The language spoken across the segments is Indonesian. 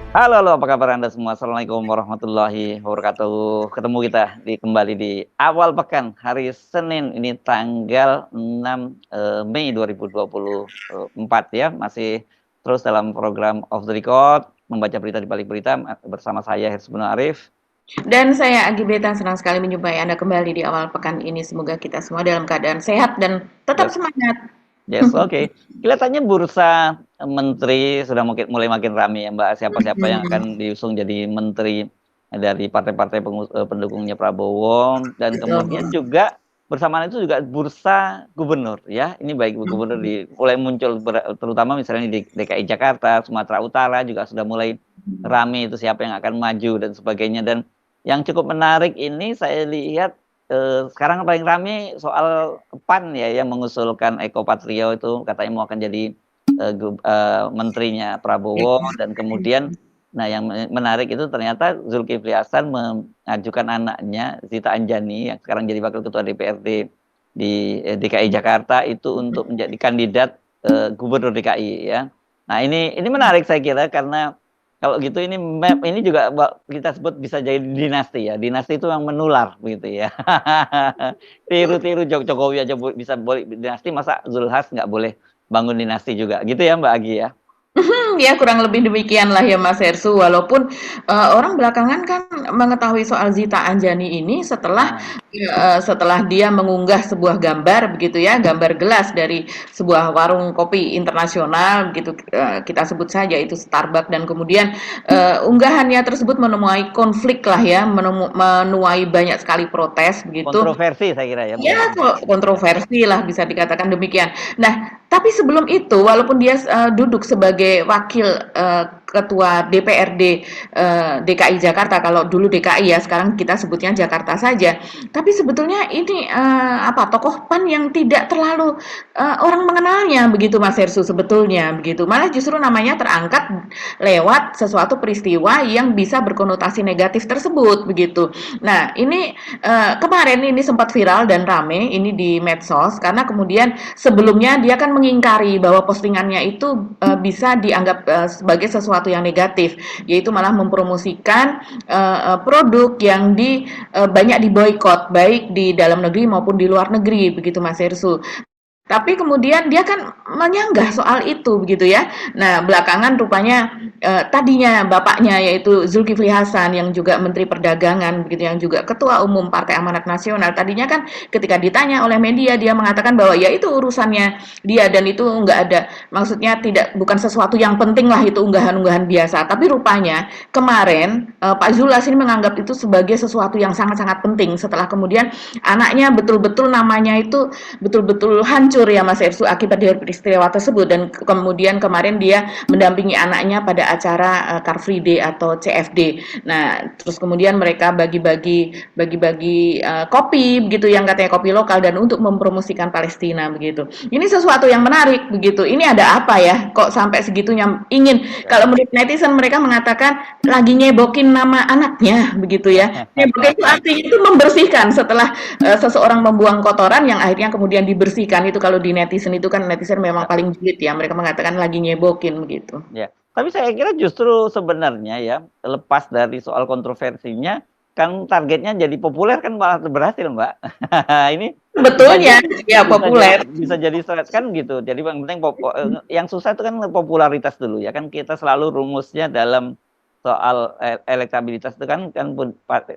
Halo, apa kabar Anda semua? Assalamualaikum warahmatullahi wabarakatuh. Ketemu kita kembali di awal pekan, hari Senin, ini tanggal 6 Mei 2024 ya. Masih terus dalam program Off the Record, membaca berita di balik berita bersama saya Hirsbun Arif. Dan saya Agi Beta senang sekali menjumpai Anda kembali di awal pekan ini. Semoga kita semua dalam keadaan sehat dan tetap Yes, semangat. yes, oke. Kelihatannya bursa menteri sudah mulai makin ramai ya Mbak. Siapa-siapa yang akan diusung jadi menteri dari partai-partai pendukungnya Prabowo, dan kemudian Betul. juga bersamaan itu juga bursa gubernur ya. Ini baik gubernur mulai muncul terutama misalnya di DKI Jakarta, Sumatera Utara juga sudah mulai ramai itu siapa yang akan maju dan sebagainya. Dan yang cukup menarik ini saya lihat sekarang paling ramai soal PAN ya, yang mengusulkan Eko Patrio itu katanya mau akan jadi menterinya Prabowo. Dan kemudian nah yang menarik itu ternyata Zulkifli Hasan mengajukan anaknya Zita Anjani yang sekarang jadi wakil ketua DPRD di DKI Jakarta itu untuk menjadi kandidat gubernur DKI ya. Nah ini menarik saya kira, karena kalau gitu ini juga kita sebut bisa jadi dinasti ya. Dinasti itu yang menular begitu ya. Tiru-tiru Jokowi aja bisa boleh dinasti, masa Zulhas nggak boleh bangun dinasti juga. Gitu ya Mbak Agi ya. Ya kurang lebih demikian lah ya Mas Hersu. Walaupun orang belakangan kan mengetahui soal Zita Anjani ini Nah, setelah dia mengunggah sebuah gambar begitu ya, gambar gelas dari sebuah warung kopi internasional begitu, kita sebut saja itu Starbucks. Dan kemudian unggahannya tersebut menuai konflik lah ya, menuai banyak sekali protes begitu. kontroversi saya kira ya, bukan Ya, konflik. kontroversi lah bisa dikatakan demikian. Nah, tapi sebelum itu, walaupun dia duduk sebagai wakil ketua DPRD DKI Jakarta, kalau dulu DKI ya, sekarang kita sebutnya Jakarta saja. Tapi sebetulnya ini tokoh PAN yang tidak terlalu orang mengenalnya begitu Mas Hersu sebetulnya begitu. Malah justru namanya terangkat lewat sesuatu peristiwa yang bisa berkonotasi negatif tersebut begitu. Nah, ini kemarin ini sempat viral dan rame ini di medsos karena kemudian sebelumnya dia kan mengingkari bahwa postingannya itu bisa dianggap sebagai sesuatu yang negatif, yaitu malah mempromosikan produk yang banyak diboykot baik di dalam negeri maupun di luar negeri begitu Mas Hersu. Tapi kemudian dia kan menyanggah soal itu begitu ya. Nah, belakangan rupanya tadinya bapaknya yaitu Zulkifli Hasan yang juga Menteri Perdagangan begitu, yang juga Ketua Umum Partai Amanat Nasional, tadinya kan ketika ditanya oleh media dia mengatakan bahwa ya itu urusannya dia dan itu enggak ada, maksudnya tidak, bukan sesuatu yang penting lah, itu unggahan-unggahan biasa. Tapi rupanya kemarin Pak Zulhas ini menganggap itu sebagai sesuatu yang sangat-sangat penting setelah kemudian anaknya betul-betul namanya itu betul-betul hancur ya Mas Efsu akibat dari peristiwa tersebut. Dan kemudian kemarin dia mendampingi anaknya pada acara Car Free Day atau CFD. Nah, terus kemudian mereka bagi-bagi kopi begitu, yang katanya kopi lokal dan untuk mempromosikan Palestina begitu. Ini sesuatu yang menarik begitu. Ini ada apa ya? Kok sampai segitunya ingin, Ya. kalau menurut netizen mereka mengatakan lagi nyebokin nama anaknya begitu ya. Nyebokin itu artinya itu membersihkan setelah seseorang membuang kotoran yang akhirnya kemudian dibersihkan. Itu kalau di netizen itu kan, netizen memang paling julid ya, mereka mengatakan lagi nyebokin begitu. Ya, tapi saya kira justru sebenarnya ya, lepas dari soal kontroversinya, kan targetnya jadi populer kan malah berhasil, Mbak. Ini bisa Betulnya ya bisa populer. bisa jadi stres kan gitu. Jadi yang penting yang susah itu kan popularitas dulu ya. Kan kita selalu rumusnya dalam soal elektabilitas itu kan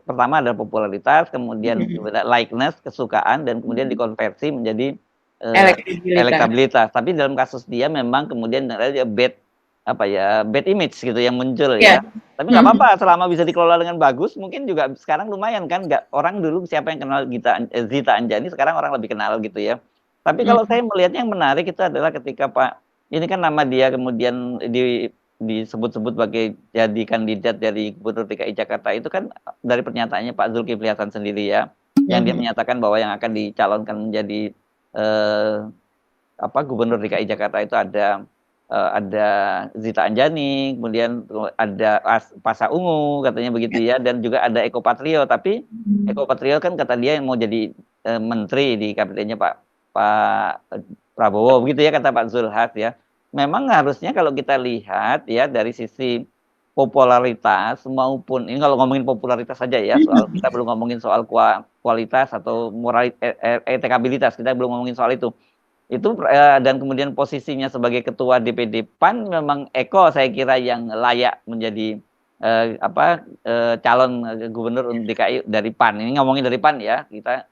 pertama ada popularitas, kemudian likeness, kesukaan, dan kemudian dikonversi menjadi Elektabilitas. elektabilitas. Tapi dalam kasus dia memang kemudian ada bad image gitu yang muncul Ya. ya. Tapi nggak apa-apa selama bisa dikelola dengan bagus, mungkin juga sekarang lumayan kan. Nggak, orang dulu siapa yang kenal Zita Anjani, sekarang orang lebih kenal gitu ya. Tapi kalau saya melihatnya yang menarik itu adalah ketika ini kan nama dia kemudian disebut-sebut sebagai jadi kandidat dari Gubernur DKI Jakarta, itu kan dari pernyataannya Pak Zulkifli Hasan sendiri ya, yang dia menyatakan bahwa yang akan dicalonkan menjadi eh, Gubernur DKI Jakarta itu ada Zita Anjani, kemudian ada Pasha Ungu katanya begitu ya, dan juga ada Eko Patrio. Tapi Eko Patrio kan kata dia yang mau jadi menteri di kabinetnya Pak Prabowo begitu ya, kata Pak Zulhas ya. Memang harusnya kalau kita lihat ya dari sisi popularitas maupun ini kalau ngomongin popularitas saja ya, soal kita belum ngomongin soal kualitas atau etikabilitas, kita belum ngomongin soal itu. Itu, dan kemudian posisinya sebagai ketua DPD PAN memang Eko saya kira yang layak menjadi, calon, gubernur DKI dari PAN. Ini ngomongin dari PAN ya, kita,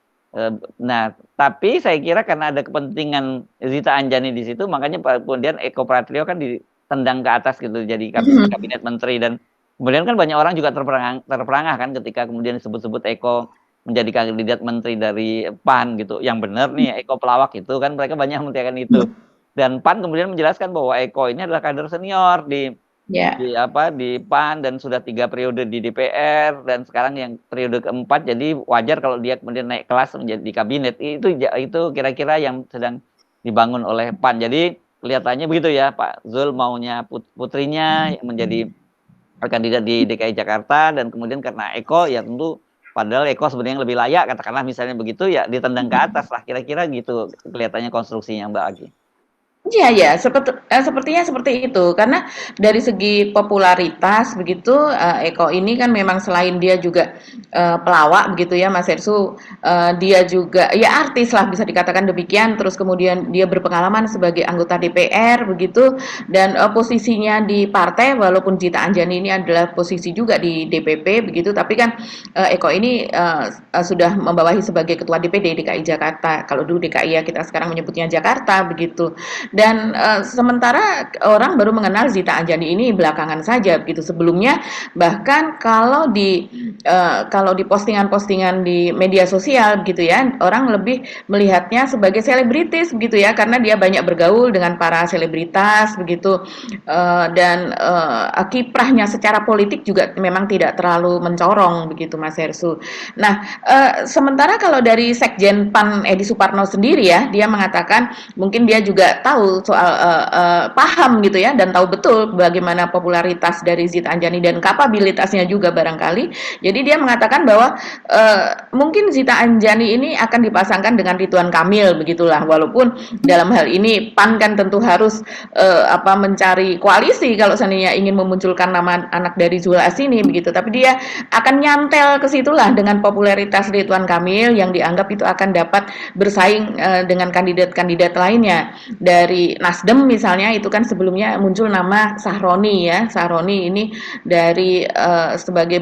nah, tapi saya kira karena ada kepentingan Zita Anjani di situ, makanya kemudian Eko Pratrio kan ditendang ke atas gitu, jadi kabinet menteri, dan kemudian kan banyak orang juga terperangah kan ketika kemudian disebut-sebut Eko menjadi kandidat menteri dari PAN gitu. Yang benar nih Eko pelawak itu kan mereka banyak mengatakan itu. Dan PAN kemudian menjelaskan bahwa Eko ini adalah kader senior di Ya. PAN dan sudah 3 periode di DPR dan sekarang yang periode keempat, jadi wajar kalau dia kemudian naik kelas menjadi di kabinet. Itu kira-kira yang sedang dibangun oleh PAN. Jadi kelihatannya begitu ya, Pak Zul maunya putrinya yang menjadi kandidat di DKI Jakarta, dan kemudian karena Eko ya tentu padahal Eko sebenarnya lebih layak, katakanlah misalnya begitu, ya ditendang ke atas lah, kira-kira gitu kelihatannya konstruksinya Mbak Agi. Iya ya, sepertinya seperti itu. Karena dari segi popularitas begitu, Eko ini kan memang selain dia juga, pelawak begitu ya Mas Hersu, dia juga ya artis lah bisa dikatakan demikian, terus kemudian dia berpengalaman sebagai anggota DPR begitu, dan, posisinya di partai walaupun Zita Anjani ini adalah posisi juga di DPP begitu, tapi kan, Eko ini, sudah membawahi sebagai ketua DPD DKI Jakarta. Kalau dulu DKI ya kita sekarang menyebutnya Jakarta begitu. Dan sementara orang baru mengenal Zita Anjani ini belakangan saja begitu. Sebelumnya bahkan kalau di postingan-postingan di media sosial gitu ya, orang lebih melihatnya sebagai selebritis begitu ya, karena dia banyak bergaul dengan para selebritas begitu, dan kiprahnya secara politik juga memang tidak terlalu mencorong begitu Mas Hersu. Nah, sementara kalau dari Sekjen PAN Edi Suparno sendiri ya, dia mengatakan mungkin dia juga tahu soal paham gitu ya, dan tahu betul bagaimana popularitas dari Zita Anjani dan kapabilitasnya juga barangkali. Jadi dia mengatakan bahwa mungkin Zita Anjani ini akan dipasangkan dengan Ridwan Kamil begitulah. Walaupun dalam hal ini PAN kan tentu harus mencari koalisi kalau seandainya ingin memunculkan nama anak dari Zul Asini begitu. Tapi dia akan nyantel ke situlah dengan popularitas Ridwan Kamil yang dianggap itu akan dapat bersaing dengan kandidat-kandidat lainnya. Dari Nasdem misalnya itu kan sebelumnya muncul nama Sahroni ya. Sahroni ini dari sebagai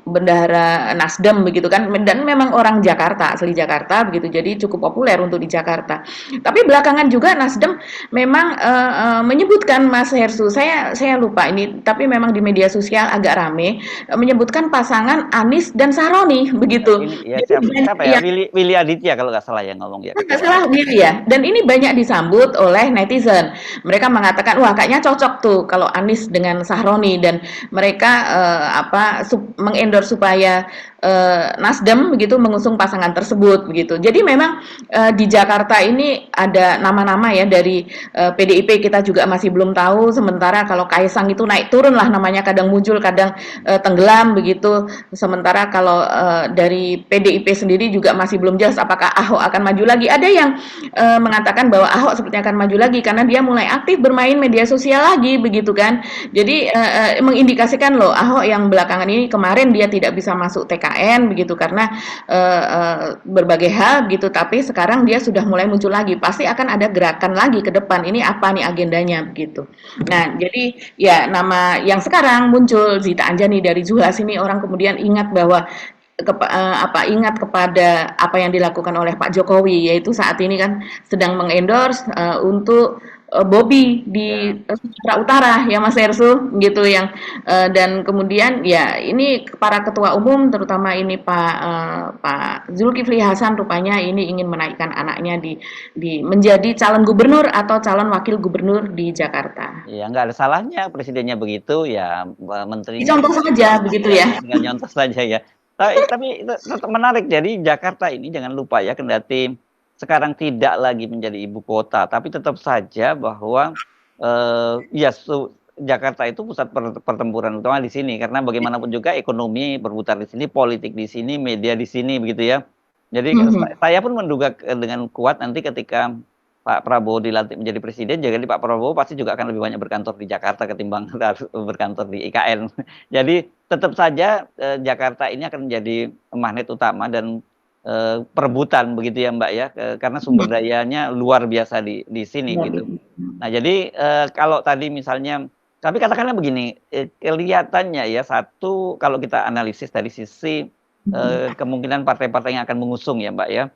bendahara Nasdem begitu kan, dan memang orang Jakarta, asli Jakarta begitu. Jadi cukup populer untuk di Jakarta. Tapi belakangan juga Nasdem memang menyebutkan Mas Hersu, saya lupa ini, tapi memang di media sosial agak rame menyebutkan pasangan Anies dan Sahroni begitu. Ini ya Jadi siapa ya? ya, Willy Aditya kalau nggak salah yang ngomong ya. nggak salah diri ya. Dan ini banyak disambut oleh netizen. Mereka mengatakan, wah kayaknya cocok tuh kalau Anies dengan Sahroni, dan mereka mengendorse supaya Nasdem begitu mengusung pasangan tersebut begitu. Jadi memang di Jakarta ini ada nama-nama ya dari PDIP kita juga masih belum tahu. Sementara kalau Kaisang itu naik turun lah namanya, kadang muncul kadang tenggelam begitu. Sementara kalau dari PDIP sendiri juga masih belum jelas apakah Ahok akan maju lagi. Ada yang mengatakan bahwa Ahok sepertinya akan maju lagi karena dia mulai aktif bermain media sosial lagi begitu kan. Jadi mengindikasikan loh Ahok yang belakangan ini kemarin dia tidak bisa masuk TKN begitu karena berbagai hal gitu, tapi sekarang dia sudah mulai muncul lagi. Pasti akan ada gerakan lagi ke depan. Ini apa nih agendanya begitu. Nah, jadi ya nama yang sekarang muncul Zita Anjani dari Zulhas ini, orang kemudian ingat bahwa ingat kepada apa yang dilakukan oleh Pak Jokowi, yaitu saat ini kan sedang mengendorse untuk Bobby di Sumatera Utara ya Mas Ersu gitu, yang dan kemudian ya ini para ketua umum terutama ini Pak Zulkifli Hasan rupanya ini ingin menaikkan anaknya di menjadi calon gubernur atau calon wakil gubernur di Jakarta. Ya nggak ada salahnya presidennya begitu ya, menterinya Dicontoh saja begitu ya. tinggal nyontoh saja ya. Tapi tetap menarik. Jadi Jakarta ini jangan lupa ya, kendati sekarang tidak lagi menjadi ibu kota, tapi tetap saja bahwa ya Jakarta itu pusat pertempuran utama di sini, karena bagaimanapun juga ekonomi berputar di sini, politik di sini, media di sini begitu ya. Jadi saya pun menduga dengan kuat nanti ketika Pak Prabowo dilantik menjadi presiden, jadi Pak Prabowo pasti juga akan lebih banyak berkantor di Jakarta ketimbang harus berkantor di IKN. Jadi tetap saja Jakarta ini akan menjadi magnet utama dan perebutan begitu ya Mbak ya, karena sumber dayanya luar biasa di sini gitu. Nah jadi kalau tadi misalnya, tapi katakanlah begini, kelihatannya ya satu kalau kita analisis dari sisi kemungkinan partai-partai yang akan mengusung ya Mbak ya.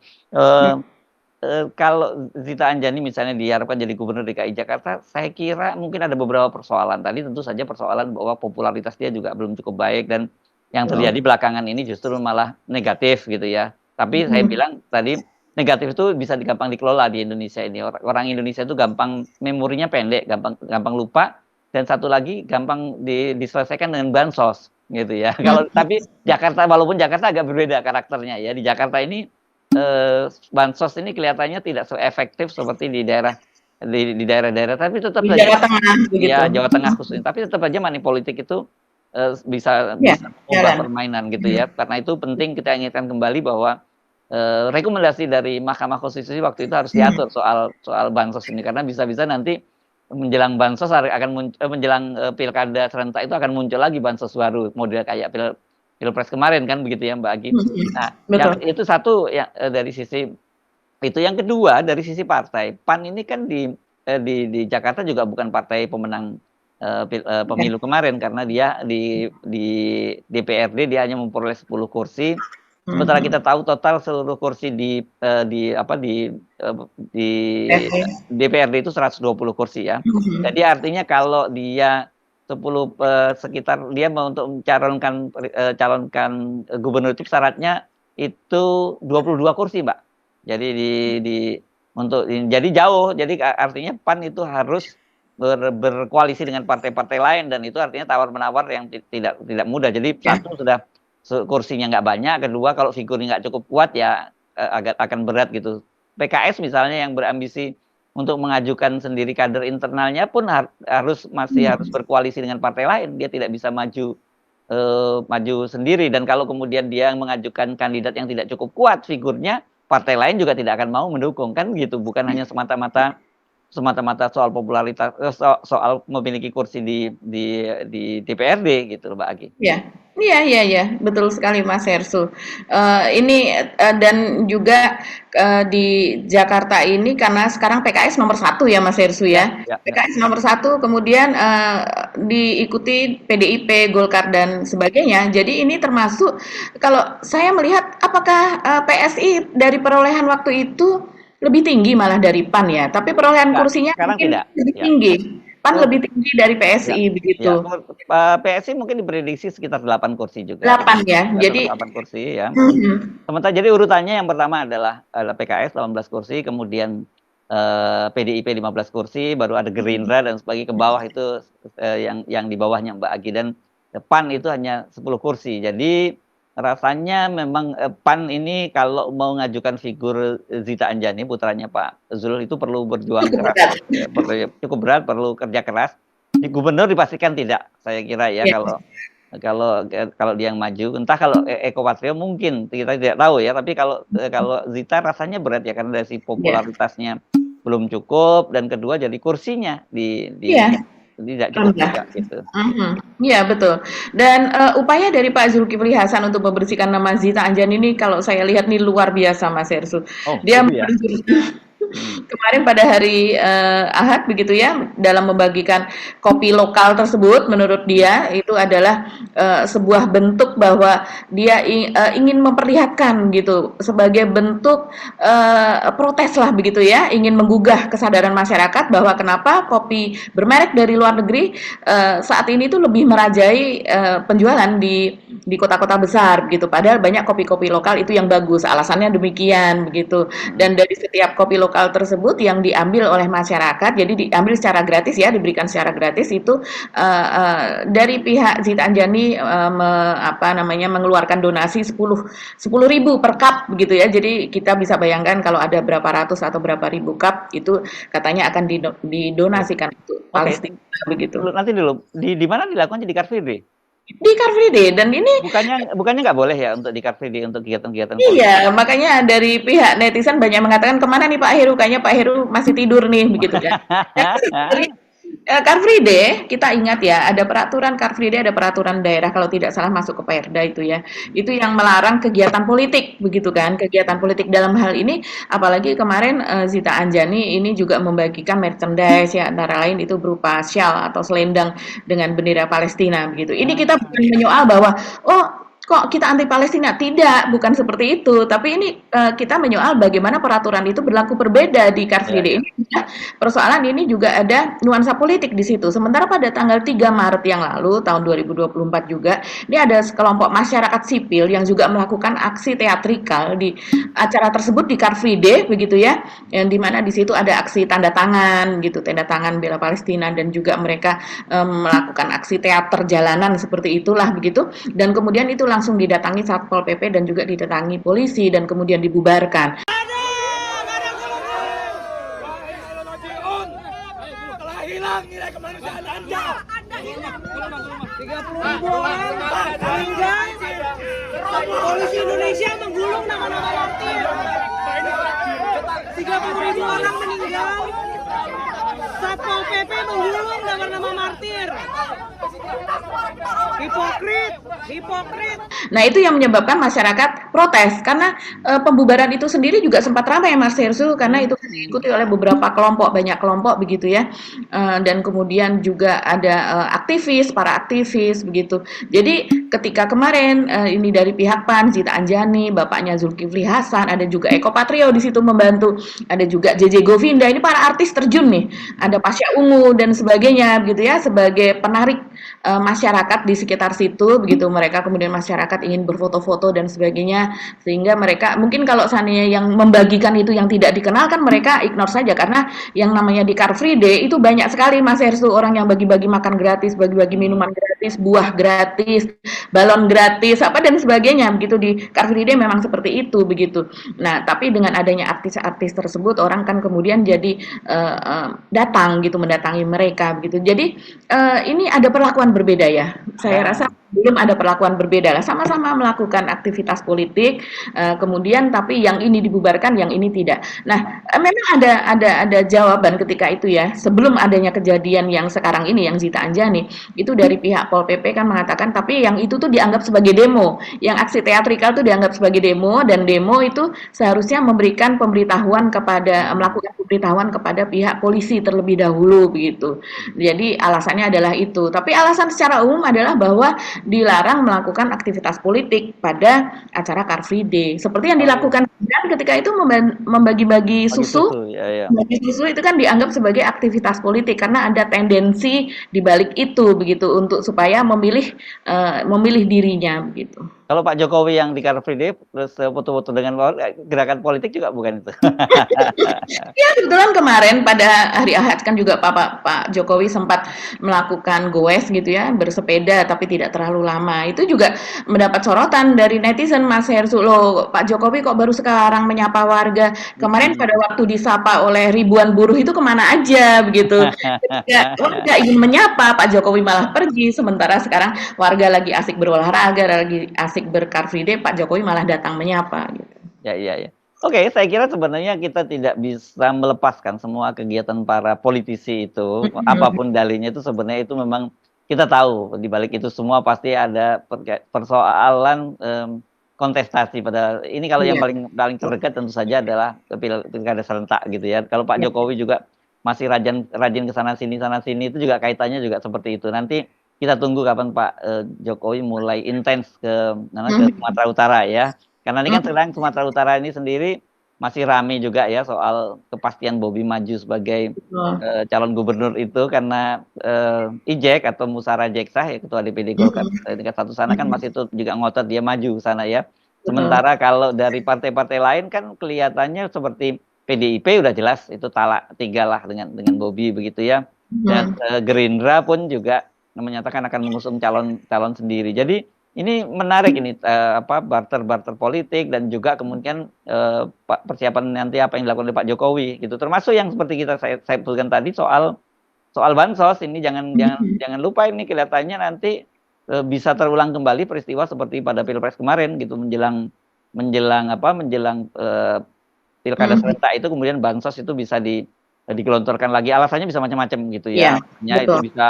Kalau Zita Anjani misalnya diharapkan jadi gubernur DKI Jakarta, saya kira mungkin ada beberapa persoalan. Tadi tentu saja persoalan bahwa popularitas dia juga belum cukup baik dan yang terjadi belakangan ini justru malah negatif gitu ya. Tapi saya bilang tadi negatif itu bisa gampang dikelola di Indonesia ini. Orang Indonesia itu gampang, memorinya pendek, gampang lupa, dan satu lagi gampang diselesaikan dengan bansos gitu ya. Kalau tapi Jakarta, walaupun Jakarta agak berbeda karakternya ya. Di Jakarta ini bansos ini kelihatannya tidak seefektif seperti di daerah-daerah, tapi tetap Di saja Jawa Tengah begitu. ya Jawa Tengah khususnya, tapi tetap aja money politik itu bisa Ya, mengubah jalan. permainan gitu ya. Karena itu penting kita ingatkan kembali bahwa rekomendasi dari Mahkamah Konstitusi waktu itu harus diatur soal bansos ini, karena bisa-bisa nanti menjelang bansos akan menjelang pilkada serentak itu akan muncul lagi bansos baru model kayak pilpres kemarin kan begitu ya Mbak Agi. Nah, yang Betul. itu satu ya dari sisi itu. Yang kedua dari sisi partai, PAN ini kan di Jakarta juga bukan partai pemenang pemilu kemarin, karena dia di DPRD dia hanya memperoleh 10 kursi. Sementara kita tahu total seluruh kursi di DPRD itu 120 kursi ya. Jadi artinya kalau dia 10 sekitar dia mau untuk calonkan gubernur itu syaratnya itu 22 kursi, Mbak. Jadi jadi jauh. Jadi artinya PAN itu harus berkoalisi dengan partai-partai lain, dan itu artinya tawar-menawar yang tidak mudah. Jadi satu sudah kursinya nggak banyak, kedua kalau figurnya nggak cukup kuat ya agak akan berat gitu. PKS misalnya yang berambisi untuk mengajukan sendiri kader internalnya pun masih harus berkoalisi dengan partai lain. Dia tidak bisa maju sendiri, dan kalau kemudian dia mengajukan kandidat yang tidak cukup kuat figurnya, partai lain juga tidak akan mau mendukung kan gitu. Bukan hanya semata-mata soal popularitas, soal memiliki kursi di DPRD gitu loh Mbak Agi. Ya, iya, betul sekali Mas Hersu. Dan juga di Jakarta ini karena sekarang PKS nomor satu ya Mas Hersu ya. Ya. PKS nomor satu, kemudian diikuti PDIP, Golkar dan sebagainya. Jadi ini termasuk kalau saya melihat apakah PSI dari perolehan waktu itu lebih tinggi malah dari PAN ya. Tapi perolehan kursinya Sekarang mungkin tidak. lebih Ya. tinggi. PAN lebih tinggi dari PSI begitu. PSI mungkin diprediksi sekitar 8 kursi juga. 8 ya. Jadi 8 kursi ya. Sementara jadi urutannya yang pertama adalah PKS 18 kursi, kemudian PDIP 15 kursi, baru ada Gerindra dan sebagainya, ke bawah itu yang di bawahnya Mbak Agi, dan PAN itu hanya 10 kursi. Jadi rasanya memang PAN ini kalau mau mengajukan figur Zita Anjani, putranya Pak Zul, itu perlu berjuang keras, cukup berat, perlu kerja keras. Di gubernur dipastikan tidak, saya kira ya. Kalau dia yang maju, entah kalau Eko Patrio mungkin kita tidak tahu ya, tapi kalau Zita rasanya berat ya, karena dari popularitasnya belum cukup, dan kedua jadi kursinya tidak cukup juga gitu. Iya betul. Dan upaya dari Pak Zulkifli Hasan untuk membersihkan nama Zita Anjani ini kalau saya lihat nih luar biasa Mas Hersu. Dia kemarin pada hari Ahad begitu ya, dalam membagikan kopi lokal tersebut, menurut dia itu adalah sebuah bentuk bahwa dia ingin memperlihatkan gitu sebagai bentuk protes lah begitu ya, ingin menggugah kesadaran masyarakat bahwa kenapa kopi bermerek dari luar negeri saat ini tuh lebih merajai penjualan di kota-kota besar begitu, padahal banyak kopi-kopi lokal itu yang bagus, alasannya demikian begitu. Dan dari setiap kopi lokal tersebut yang diambil oleh masyarakat, jadi diambil secara gratis ya, diberikan secara gratis itu dari pihak Zita Anjani mengeluarkan donasi 10.000 per cup begitu ya. Jadi kita bisa bayangkan kalau ada berapa ratus atau berapa ribu cup itu katanya akan didonasikan untuk Palestina begitu. Nanti dulu di mana dilakukan di Car Free Day? di Car Free Day dan ini Bukannya bukannya nggak boleh ya untuk di Car Free Day untuk kegiatan-kegiatan politik? iya, makanya dari pihak netizen banyak mengatakan, "Kemana nih Pak Heru? Kayaknya Pak Heru masih tidur nih," begitu kan. Tapi sebenarnya, Car Free Day, kita ingat ya, ada peraturan Car Free Day, ada peraturan daerah kalau tidak salah masuk ke Perda itu ya. Itu yang melarang kegiatan politik, begitu kan. Kegiatan politik dalam hal ini, apalagi kemarin Zita Anjani ini juga membagikan merchandise ya, antara lain itu berupa shawl atau selendang dengan bendera Palestina begitu. Ini kita bukan Ah, menyoal bahwa, oh kok kita anti Palestina? Tidak, bukan seperti itu. Tapi ini kita menyoal bagaimana peraturan itu berlaku berbeda di Car Free ya Day ya. ini. Ya. Persoalan ini juga ada nuansa politik di situ. Sementara pada tanggal 3 Maret yang lalu, tahun 2024 juga, ini ada sekelompok masyarakat sipil yang juga melakukan aksi teatrikal di acara tersebut di Car Free Day, begitu ya, yang dimana di situ ada aksi tanda tangan, gitu, tanda tangan bela Palestina dan juga mereka melakukan aksi teater jalanan seperti itulah begitu. Dan kemudian itu langsung didatangi Satpol PP dan juga didatangi polisi dan kemudian dibubarkan. Telah hilang nilai kemanusiaan Anda. 30.000 orang meninggal. Polisi Indonesia menggulung nama-nama martir. 30.000 orang meninggal. Satpol PP menggulung nama-nama martir. Hipokrit, hipokrit. Nah, itu yang menyebabkan masyarakat protes karena pembubaran itu sendiri juga sempat ramai ya Mas Hersu karena itu diikuti oleh beberapa kelompok, banyak kelompok begitu ya. Dan kemudian juga ada aktivis, para aktivis begitu. Jadi ketika kemarin ini dari pihak PAN, Zita Anjani, bapaknya Zulkifli Hasan, ada juga Eko Patrio di situ membantu, ada juga JJ Govinda, ini para artis terjun nih. Ada Pasha Ungu dan sebagainya begitu ya sebagai penarik masyarakat di sekitar situ begitu mereka kemudian masyarakat ingin berfoto-foto dan sebagainya sehingga mereka mungkin kalau seandainya yang membagikan itu yang tidak dikenal kan mereka ignore saja karena yang namanya di Car Free Day itu banyak sekali Mas Hersu orang yang bagi-bagi makan gratis, bagi-bagi minuman gratis, buah gratis, balon gratis apa dan sebagainya begitu di Car Free Day memang seperti itu begitu. Nah, tapi dengan adanya artis-artis tersebut orang kan kemudian jadi datang gitu mendatangi mereka begitu. Jadi ini ada perlakuan berbeda ya. Saya rasa Ah, belum ada perlakuan berbeda lah. Sama-sama melakukan aktivitas politik, kemudian tapi yang ini dibubarkan, yang ini tidak. Nah, memang ada jawaban ketika itu ya. Sebelum adanya kejadian yang sekarang ini, yang Zita Anjani, itu dari pihak Pol PP kan mengatakan, tapi yang itu tuh dianggap sebagai demo. Yang aksi teatrikal tuh dianggap sebagai demo, dan demo itu seharusnya memberikan pemberitahuan kepada, melakukan pemberitahuan kepada pihak polisi terlebih dahulu begitu. Jadi alasannya adalah itu. Tapi alasan secara umum adalah bahwa dilarang melakukan aktivitas politik pada acara Car Free Day. Seperti yang oh iya. dilakukan dan ketika itu membagi-bagi Bagi susu, susu, ya ya. bagi susu itu kan dianggap sebagai aktivitas politik karena ada tendensi di balik itu begitu untuk supaya memilih dirinya begitu. Kalau Pak Jokowi yang di Car Free Day terus foto-foto dengan gerakan politik juga bukan itu? Ya, kebetulan kemarin pada hari Ahad kan juga Pak Jokowi sempat melakukan goes gitu ya, bersepeda tapi tidak terlalu lama. Itu juga mendapat sorotan dari netizen Mas Hersu, loh Pak Jokowi kok baru sekarang menyapa warga. Kemarin pada waktu disapa oleh ribuan buruh itu kemana aja begitu. Ketika warga ingin menyapa, Pak Jokowi malah pergi. Sementara sekarang warga lagi asik berolahraga, lagi asik ber-Car Free Day, Pak Jokowi malah datang menyapa gitu. Ya, ya, ya. Oke, saya kira sebenarnya kita tidak bisa melepaskan semua kegiatan para politisi itu, apapun dalihnya itu sebenarnya itu memang kita tahu di balik itu semua pasti ada persoalan kontestasi pada ini kalau yang Iya. paling paling terdekat tentu saja adalah pilkada serentak gitu ya. Kalau Pak Ya. Jokowi juga masih rajin rajin ke sana sini itu juga kaitannya juga seperti itu. Nanti kita tunggu kapan Pak Jokowi mulai intens ke Sumatera Utara ya. Karena ini kan sekarang Sumatera Utara ini sendiri masih rame juga ya soal kepastian Bobi maju sebagai calon gubernur itu karena Ijek atau Musara Jeksah ya ketua DPD Golkar tingkat satu sana kan masih itu juga ngotot dia maju sana ya. Sementara kalau dari partai-partai lain kan kelihatannya seperti PDIP udah jelas itu talak 3 lah dengan Bobi begitu ya. Dan Gerindra pun juga menyatakan akan mengusung calon sendiri. Jadi ini menarik ini barter politik dan juga kemudian persiapan nanti apa yang dilakukan oleh Pak Jokowi gitu. Termasuk yang seperti saya sebutkan tadi soal bansos ini jangan lupa ini kelihatannya nanti bisa terulang kembali peristiwa seperti pada Pilpres kemarin gitu, menjelang pilkada serentak itu kemudian bansos itu bisa digelontorkan lagi. Alasannya bisa macam-macam gitu Iya, ya. Alasannya itu betul. bisa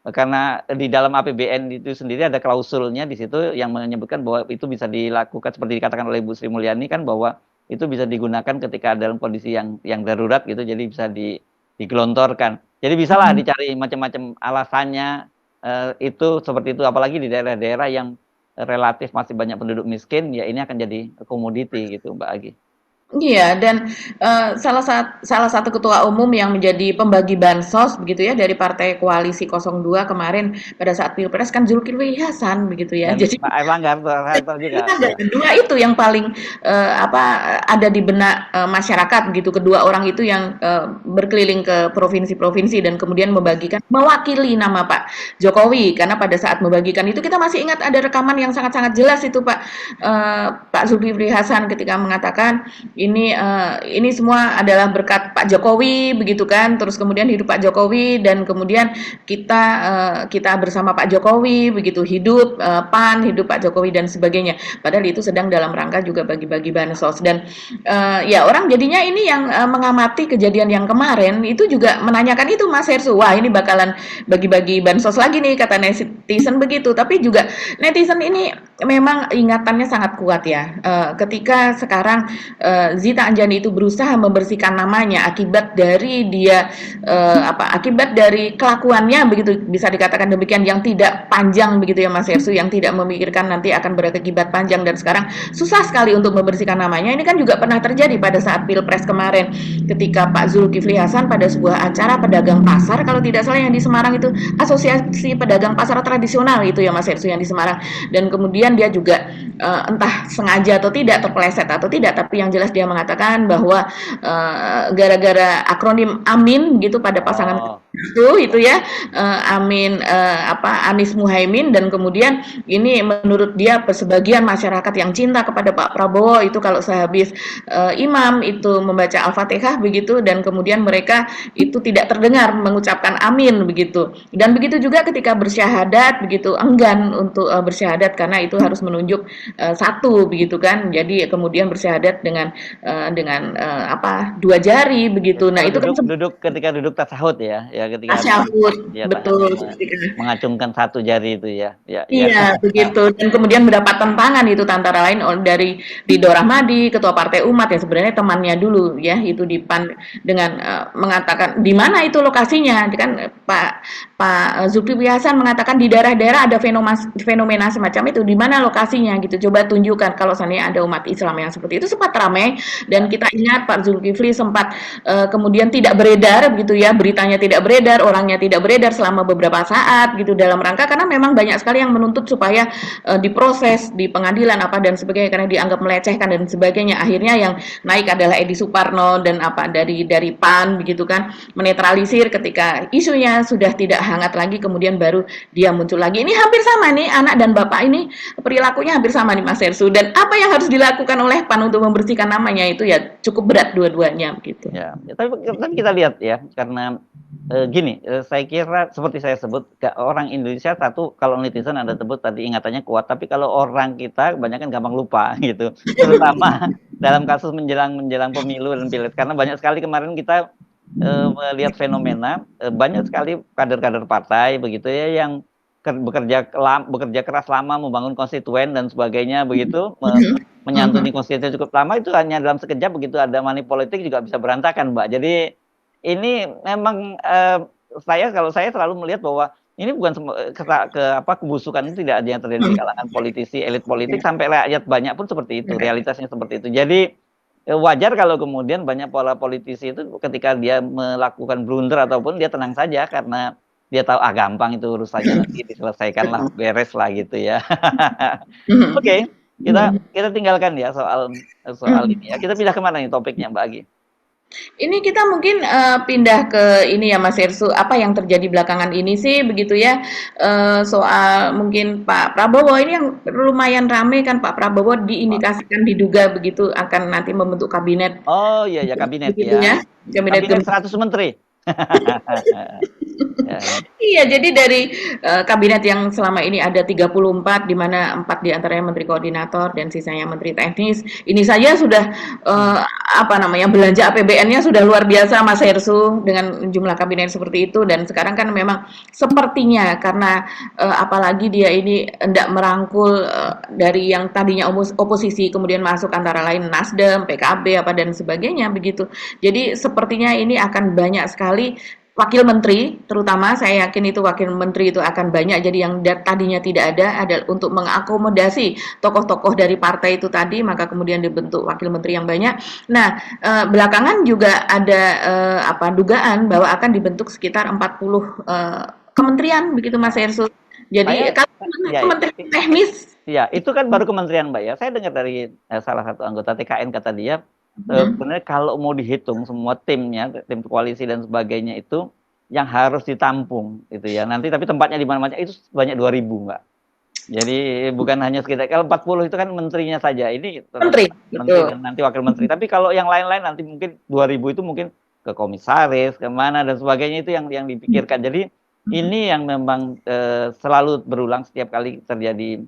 karena di dalam APBN itu sendiri ada klausulnya di situ yang menyebutkan bahwa itu bisa dilakukan seperti dikatakan oleh Bu Sri Mulyani kan, bahwa itu bisa digunakan ketika dalam kondisi yang darurat gitu, jadi bisa digelontorkan. Jadi bisalah dicari macam-macam alasannya, itu seperti itu, apalagi di daerah-daerah yang relatif masih banyak penduduk miskin, ya ini akan jadi komoditi gitu, Mbak Agi. Iya, dan salah satu ketua umum yang menjadi pembagi bansos begitu ya dari partai koalisi 02 kemarin pada saat Pilpres kan Zulkifli Hasan begitu ya. Dan Jadi Pak Erlangga Hartarto juga. ada dua itu yang paling ada di benak masyarakat begitu, kedua orang itu yang berkeliling ke provinsi-provinsi dan kemudian membagikan mewakili nama Pak Jokowi, karena pada saat membagikan itu kita masih ingat ada rekaman yang sangat-sangat jelas itu Pak Zulkifli Hasan ketika mengatakan ini semua adalah berkat Pak Jokowi begitu kan, terus kemudian hidup Pak Jokowi dan kemudian kita bersama Pak Jokowi begitu, hidup PAN, hidup Pak Jokowi dan sebagainya. Padahal itu sedang dalam rangka juga bagi-bagi bansos dan ya orang jadinya ini yang mengamati kejadian yang kemarin itu juga menanyakan itu Mas Hersu, wah ini bakalan bagi-bagi bansos lagi nih kata netizen begitu. Tapi juga netizen ini memang ingatannya sangat kuat ya. Ketika sekarang Zita Anjani itu berusaha membersihkan namanya akibat dari dia akibat dari kelakuannya begitu, bisa dikatakan demikian, yang tidak panjang begitu ya Mas Hersu, yang tidak memikirkan nanti akan berakibat panjang dan sekarang susah sekali untuk membersihkan namanya. Ini kan juga pernah terjadi pada saat Pilpres kemarin ketika Pak Zulkifli Hasan pada sebuah acara pedagang pasar kalau tidak salah yang di Semarang itu, Asosiasi Pedagang Pasar Tradisional itu ya Mas Hersu yang di Semarang, dan kemudian dia juga entah sengaja atau tidak, terpeleset atau tidak, tapi yang jelas dia mengatakan bahwa gara-gara akronim Amin gitu pada pasangan itu ya, Anies Muhaimin, dan kemudian ini menurut dia sebagian masyarakat yang cinta kepada Pak Prabowo itu kalau sehabis imam itu membaca Al-Fatihah begitu, dan kemudian mereka itu tidak terdengar mengucapkan amin begitu, dan begitu juga ketika bersyahadat begitu enggan untuk bersyahadat karena itu harus menunjuk satu begitu kan, jadi kemudian bersyahadat dengan dua jari begitu. Nah itu kan ketika duduk tasahud ya ketika tasyahud, ya, betul, mengacungkan satu jari itu ya iya begitu, dan kemudian mendapat tentangan itu antara lain dari Ridho Rahmadi, ketua Partai Umat yang sebenarnya temannya dulu ya itu di PAN, dengan mengatakan di mana itu lokasinya kan, Pak Zulkifli Hasan mengatakan di daerah-daerah ada fenomena semacam itu, di mana lokasinya gitu, coba tunjukkan kalau seandainya ada umat Islam yang seperti itu. Sempat ramai dan kita ingat Pak Zulkifli sempat kemudian tidak beredar begitu ya, beritanya tidak beredar, orangnya tidak beredar selama beberapa saat gitu, dalam rangka karena memang banyak sekali yang menuntut supaya diproses di pengadilan apa dan sebagainya karena dianggap melecehkan dan sebagainya. Akhirnya yang naik adalah Edi Suparno dan dari PAN begitu kan, menetralisir ketika isunya sudah tidak hangat lagi, kemudian baru dia muncul lagi. Ini hampir sama nih, anak dan bapak ini perilakunya hampir sama nih Mas Hersu, dan apa yang harus dilakukan oleh PAN untuk membersihkan namanya itu ya cukup berat dua-duanya gitu. Ya, tapi kita lihat ya, karena gini, saya kira seperti saya sebut, orang Indonesia satu, kalau netizen Anda sebut tadi ingatannya kuat, tapi kalau orang kita kebanyakan gampang lupa gitu, terutama dalam kasus menjelang pemilu dan pilek, karena banyak sekali kemarin kita melihat fenomena banyak sekali kader-kader partai begitu ya yang bekerja keras lama membangun konstituen dan sebagainya begitu, menyantuni konstituen cukup lama, itu hanya dalam sekejap begitu ada money politik juga bisa berantakan, Mbak. Jadi ini memang kalau saya selalu melihat bahwa ini bukan kebusukan itu tidak ada yang terjadi di kalangan politisi, elit politik, sampai rakyat banyak pun seperti itu, realitasnya seperti itu. Jadi wajar kalau kemudian banyak para politisi itu ketika dia melakukan blunder ataupun dia tenang saja karena dia tahu gampang itu urusannya nanti diselesaikan lah, beres lah gitu ya. Oke, kita tinggalkan ya soal ini ya. Kita pindah kemana nih topiknya Mbak Agi? Ini kita mungkin pindah ke ini ya Mas Hersu, apa yang terjadi belakangan ini sih begitu ya, soal mungkin Pak Prabowo ini yang lumayan rame kan, Pak Prabowo diindikasikan diduga begitu akan nanti membentuk kabinet. Oh iya ya, kabinet begitu ya. Kabinet 100 menteri. Ya, Iya, jadi dari kabinet yang selama ini ada 34, di mana 4 diantaranya menteri koordinator dan sisanya menteri teknis. Ini saja sudah hmm. apa namanya, belanja APBN-nya sudah luar biasa, Mas Hersu, dengan jumlah kabinet seperti itu. Dan sekarang kan memang sepertinya karena apalagi dia ini hendak merangkul dari yang tadinya oposisi kemudian masuk, antara lain Nasdem, PKB apa dan sebagainya begitu. Jadi sepertinya ini akan banyak sekali wakil menteri, terutama saya yakin itu wakil menteri itu akan banyak. Jadi yang tadinya tidak ada adalah untuk mengakomodasi tokoh-tokoh dari partai itu tadi, maka kemudian dibentuk wakil menteri yang banyak. Nah, belakangan juga ada apa, dugaan bahwa akan dibentuk sekitar 40 kementerian begitu, Mas Ersul. Jadi Saya kalau ya, kementerian teknis, ya itu kan baru kementerian, Mbak, ya. Saya dengar dari salah satu anggota TKN, kata dia, sebenarnya kalau mau dihitung semua timnya, tim koalisi dan sebagainya itu yang harus ditampung itu ya. Nanti tapi tempatnya di mana-mana itu sebanyak 2.000, Mbak. Jadi bukan hanya sekitar, kalau 40 itu kan menterinya saja. Ini menteri, menteri betul. dan nanti wakil menteri. Tapi kalau yang lain-lain nanti mungkin 2.000 itu mungkin ke komisaris, kemana dan sebagainya, itu yang dipikirkan. Jadi ini yang memang selalu berulang setiap kali terjadi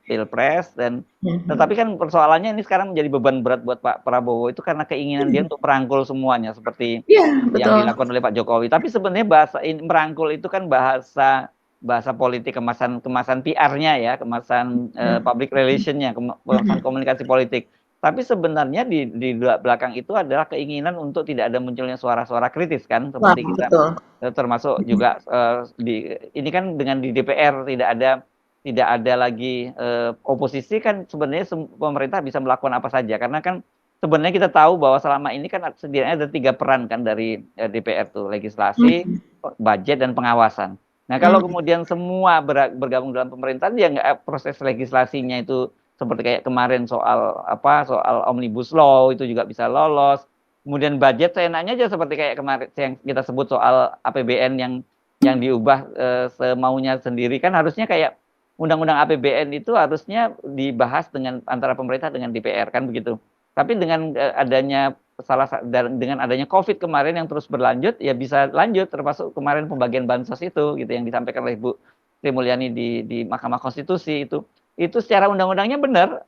pilpres. Dan tetapi kan persoalannya ini sekarang menjadi beban berat buat Pak Prabowo itu karena keinginan dia untuk merangkul semuanya seperti Iya, yang betul. dilakukan oleh Pak Jokowi. Tapi sebenarnya bahasa ini, merangkul itu kan bahasa politik, kemasan PR-nya ya, kemasan public relation-nya, kemasan komunikasi politik. Tapi sebenarnya di belakang itu adalah keinginan untuk tidak ada munculnya suara-suara kritis kan, Wah, seperti kita betul. termasuk juga ini kan dengan di DPR tidak ada lagi oposisi, kan sebenarnya pemerintah bisa melakukan apa saja, karena kan sebenarnya kita tahu bahwa selama ini kan setidaknya ada 3 peran kan dari DPR tuh, legislasi, budget dan pengawasan. Nah, kalau kemudian semua bergabung dalam pemerintahan, ya nggak, proses legislasinya itu seperti kayak kemarin soal omnibus law itu juga bisa lolos. Kemudian budget seenaknya aja, seperti kayak kemarin yang kita sebut soal APBN yang diubah semaunya sendiri. Kan harusnya kayak undang-undang APBN itu harusnya dibahas antara pemerintah dengan DPR kan begitu. Tapi dengan adanya dengan adanya COVID kemarin yang terus berlanjut, ya bisa lanjut, termasuk kemarin pembagian bansos itu gitu yang disampaikan oleh Bu Sri Mulyani di Mahkamah Konstitusi itu secara undang-undangnya benar,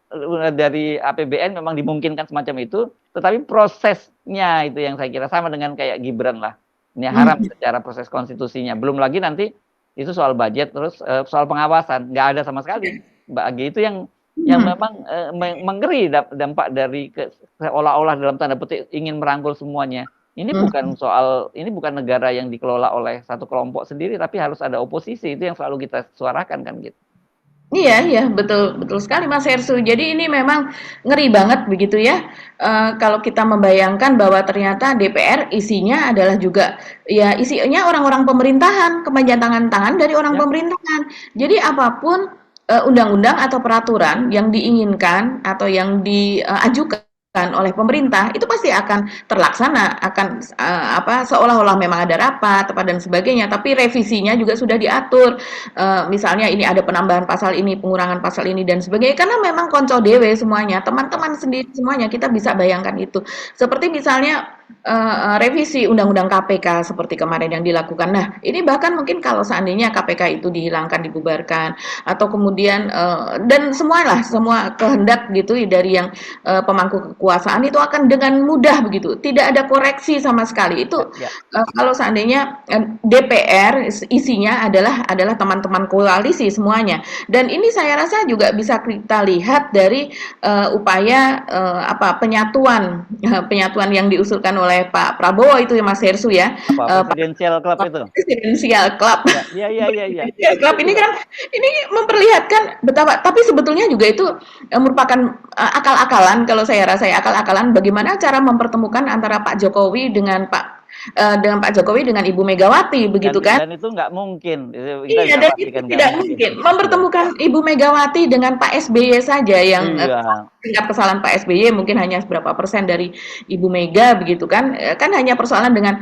dari APBN memang dimungkinkan semacam itu, tetapi prosesnya itu yang saya kira sama dengan kayak Gibran lah. Ini haram secara proses konstitusinya. Belum lagi nanti itu soal budget, terus soal pengawasan nggak ada sama sekali. Mbak Agi, itu yang memang mengeri dampak dari seolah-olah dalam tanda petik ingin merangkul semuanya. Ini bukan negara yang dikelola oleh satu kelompok sendiri, tapi harus ada oposisi. Itu yang selalu kita suarakan kan gitu. Iya iya, betul betul sekali, Mas Hersu. Jadi ini memang ngeri banget begitu ya, kalau kita membayangkan bahwa ternyata DPR isinya adalah juga, ya isinya orang-orang pemerintahan, kepanjang tangan dari orang Ya. pemerintahan. Jadi apapun undang-undang atau peraturan yang diinginkan atau yang diajukan oleh pemerintah itu pasti akan terlaksana, akan apa, seolah-olah memang ada rapat apa dan sebagainya, tapi revisinya juga sudah diatur. Misalnya ini ada penambahan pasal ini, pengurangan pasal ini dan sebagainya, karena memang konco dewe semuanya, teman-teman sendiri semuanya, kita bisa bayangkan itu. Seperti misalnya revisi undang-undang KPK seperti kemarin yang dilakukan. Nah, ini bahkan mungkin kalau seandainya KPK itu dihilangkan, dibubarkan, atau kemudian dan semua kehendak gitu dari yang pemangku kekuasaan itu akan dengan mudah begitu, tidak ada koreksi sama sekali. Itu Ya. kalau seandainya DPR isinya adalah teman-teman koalisi semuanya. Dan ini saya rasa juga bisa kita lihat dari upaya penyatuan yang diusulkan oleh Pak Prabowo itu ya, Mas Hersu ya. Apa Presidential Club itu? Presidensial Club. Ya. Presidensial Club ini kan ini memperlihatkan betapa, tapi sebetulnya juga itu merupakan akal-akalan, kalau saya rasa ya, akal-akalan bagaimana cara mempertemukan antara Pak Jokowi dengan Pak Jokowi dengan Ibu Megawati begitu kan. Dan itu nggak mungkin. Kita Iya, bisa dan itu pastikan nggak tidak mungkin. mungkin mempertemukan Ibu Megawati dengan Pak SBY saja yang Iya. tingkat kesalahan Pak SBY mungkin hanya berapa persen dari Ibu Mega begitu kan. Kan hanya persoalan dengan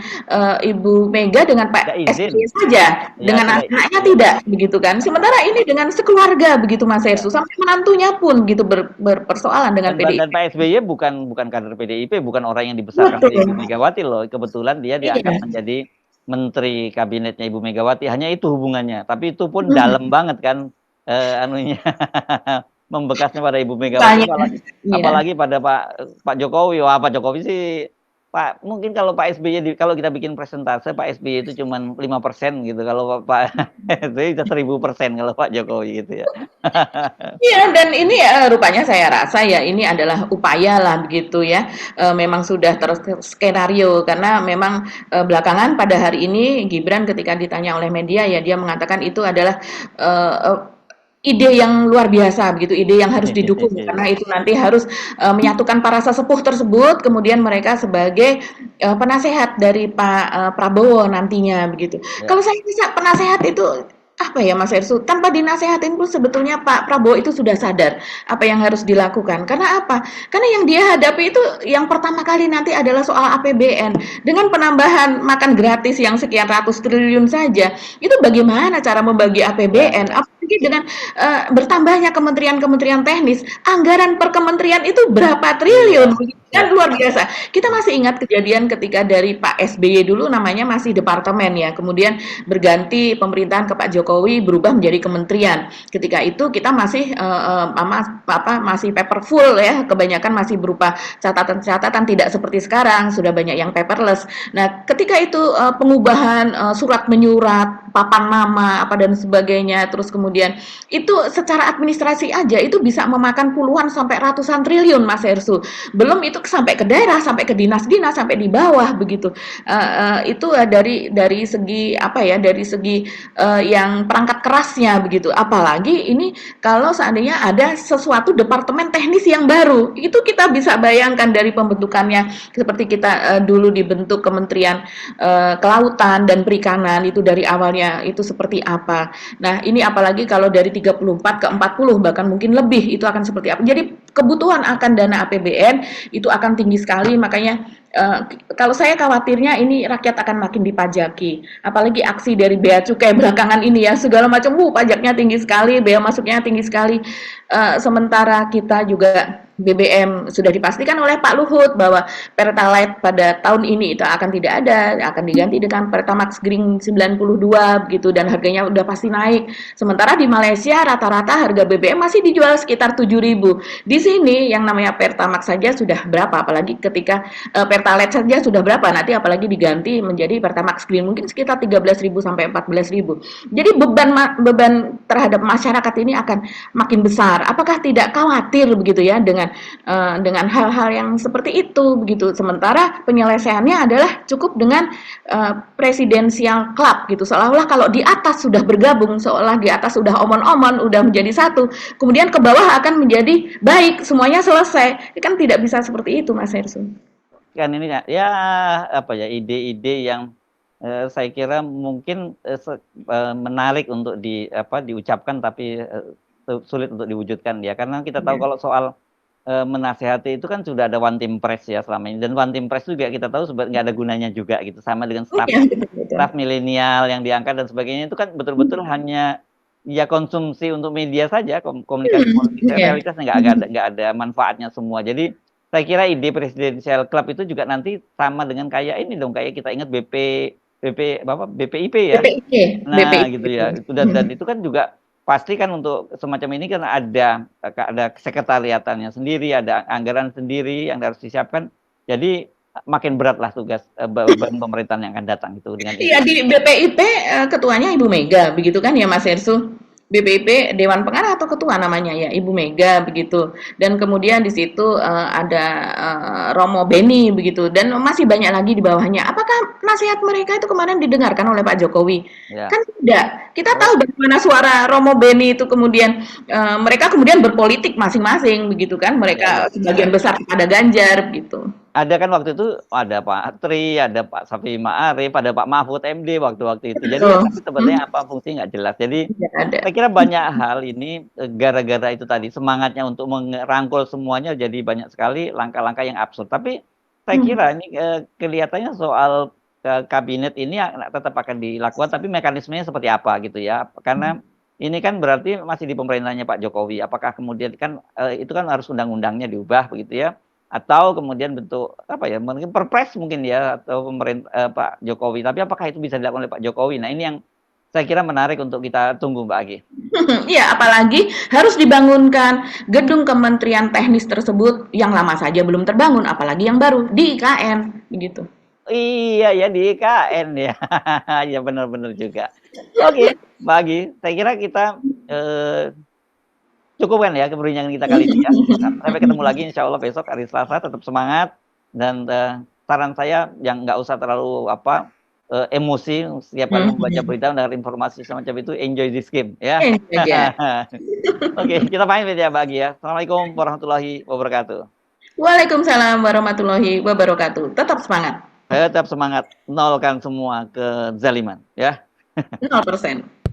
Ibu Mega dengan Pak Nggak izin. SBY saja, Ya, dengan anaknya tidak begitu kan. Sementara ini dengan sekeluarga begitu, Mas Hersu, sampai menantunya pun gitu berpersoalan dengan Dan PDIP. Pak SBY bukan kader PDIP, bukan orang yang dibesarkan oleh Ibu Megawati loh. Kebetulan dia Iya. diangkat menjadi menteri kabinetnya Ibu Megawati, hanya itu hubungannya. Tapi itu pun dalam banget kan, anunya, membekasnya pada Ibu Megawati, Tanya, iya. apalagi pada Pak Jokowi. Wah, Pak Jokowi sih, mungkin kalau Pak SBY kalau kita bikin presentase, Pak SBY itu cuman 5% gitu, kalau Pak SBY bisa 1000% kalau Pak Jokowi gitu ya. Iya, dan ini rupanya saya rasa ya ini adalah upaya lah begitu ya. Memang sudah skenario karena memang belakangan pada hari ini Gibran ketika ditanya oleh media ya dia mengatakan itu adalah eh, eh, ide yang luar biasa begitu, ide yang harus didukung karena itu nanti harus menyatukan para sesepuh tersebut, kemudian mereka sebagai penasehat dari Pak Prabowo nantinya begitu. Ya. Kalau saya bisa penasehat itu apa ya Mas Ersu, tanpa dinasehatin pun sebetulnya Pak Prabowo itu sudah sadar apa yang harus dilakukan. Karena apa? Karena yang dia hadapi itu yang pertama kali nanti adalah soal APBN. Dengan penambahan makan gratis yang sekian ratus triliun saja, itu bagaimana cara membagi APBN? Apalagi dengan bertambahnya kementerian-kementerian teknis, anggaran per kementerian itu berapa triliun? Kan luar biasa. Kita masih ingat kejadian ketika dari Pak SBY dulu namanya masih departemen ya, kemudian berganti pemerintahan ke Pak Jokowi berubah menjadi kementerian. Ketika itu kita masih masih paperful ya, kebanyakan masih berupa catatan-catatan tidak seperti sekarang sudah banyak yang paperless. Nah, ketika itu pengubahan surat menyurat, papan nama apa dan sebagainya, terus kemudian itu secara administrasi aja itu bisa memakan puluhan sampai ratusan triliun Mas Ersu. Belum itu sampai ke daerah, sampai ke dinas-dinas, sampai di bawah begitu. Itu dari segi apa ya, dari segi yang perangkat kerasnya begitu. Apalagi ini kalau seandainya ada sesuatu departemen teknis yang baru, itu kita bisa bayangkan dari pembentukannya seperti kita dulu dibentuk Kementerian Kelautan dan Perikanan itu dari awalnya itu seperti apa. Nah, ini apalagi kalau dari 34 ke 40 bahkan mungkin lebih itu akan seperti apa. Jadi kebutuhan akan dana APBN itu akan tinggi sekali, makanya kalau saya khawatirnya ini rakyat akan makin dipajaki, apalagi aksi dari bea cukai belakangan ini ya segala macam, pajaknya tinggi sekali, bea masuknya tinggi sekali, sementara kita juga BBM sudah dipastikan oleh Pak Luhut bahwa Pertalite pada tahun ini itu akan tidak ada, akan diganti dengan Pertamax Green 92 begitu dan harganya udah pasti naik. Sementara di Malaysia rata-rata harga BBM masih dijual sekitar 7.000. Di sini yang namanya Pertamax saja sudah berapa, apalagi ketika Pertalite saja sudah berapa, nanti apalagi diganti menjadi Pertamax Green mungkin sekitar 13.000 sampai 14.000. Jadi beban terhadap masyarakat ini akan makin besar. Apakah tidak khawatir begitu ya dengan hal-hal yang seperti itu begitu. Sementara penyelesaiannya adalah cukup dengan presidensial club gitu. Seolah-olah kalau di atas sudah bergabung, seolah di atas sudah omon-omon, udah menjadi satu, kemudian ke bawah akan menjadi baik, semuanya selesai. Kan tidak bisa seperti itu, Mas Hersun. Kan ini ya apa ya, ide-ide yang saya kira mungkin menarik untuk diucapkan tapi sulit untuk diwujudkan ya, karena kita tahu kalau soal menasehati itu kan sudah ada one team press ya selama ini, dan one team press juga kita tahu nggak ada gunanya juga gitu, sama dengan staff milenial yang diangkat dan sebagainya, itu kan betul-betul hanya ya konsumsi untuk media saja, komunikasi politik, realitasnya nggak ada manfaatnya semua. Jadi saya kira ide presidensial club itu juga nanti sama dengan kayak ini dong, kayak kita ingat BPIP ya. Nah gitu ya, dan itu kan juga pasti kan untuk semacam ini kan ada sekretariatannya sendiri, ada anggaran sendiri yang harus disiapkan. Jadi makin berat lah tugas beban pemerintahan yang akan datang itu dengan Iya, di BPIP ketuanya Ibu Mega begitu kan ya Mas Hersu? BPIP Dewan Pengarah atau ketua namanya ya Ibu Mega begitu, dan kemudian di situ ada Romo Beni begitu, dan masih banyak lagi di bawahnya. Apakah nasihat mereka itu kemarin didengarkan oleh Pak Jokowi? Ya. Kan tidak. Kita tahu bagaimana suara Romo Beni itu kemudian mereka kemudian berpolitik masing-masing begitu kan, mereka sebagian besar pada Ganjar gitu. Ada kan waktu itu ada Pak Tri, ada Pak Safi Ma'arif, ada Pak Mahfud MD waktu itu. Jadi sebenarnya apa fungsinya nggak jelas. Jadi saya kira banyak hal ini gara-gara itu tadi semangatnya untuk merangkul semuanya, jadi banyak sekali langkah-langkah yang absurd. Tapi saya kira ini kelihatannya soal kabinet ini tetap akan dilakukan, tapi mekanismenya seperti apa gitu ya. Karena ini kan berarti masih di pemerintahnya Pak Jokowi. Apakah kemudian kan itu kan harus undang-undangnya diubah begitu ya. atau kemudian bentuk apa ya, mungkin perpres mungkin ya, atau pemerintah Pak Jokowi. Tapi apakah itu bisa dilakukan oleh Pak Jokowi? Nah, ini yang saya kira menarik untuk kita tunggu, Mbak Agi. Iya, apalagi harus dibangunkan gedung kementerian teknis tersebut yang lama saja belum terbangun, apalagi yang baru di IKN, begitu. Iya ya, di IKN ya. Ya benar-benar juga. Oke, Mbak Agi, saya kira kita cukupkan ya perbincangan kita kali ini ya. Sampai ketemu lagi insya Allah besok hari Selasa, tetap semangat. Dan saran saya yang nggak usah terlalu emosi setiap kali membaca berita mendengar informasi semacam itu, enjoy this game ya. Enjoy aja. Oke, kita pamit ya Mbak Agi ya. Assalamualaikum warahmatullahi wabarakatuh. Waalaikumsalam warahmatullahi wabarakatuh. Tetap semangat. Tetap semangat, nolkan semua kezaliman ya. 0%.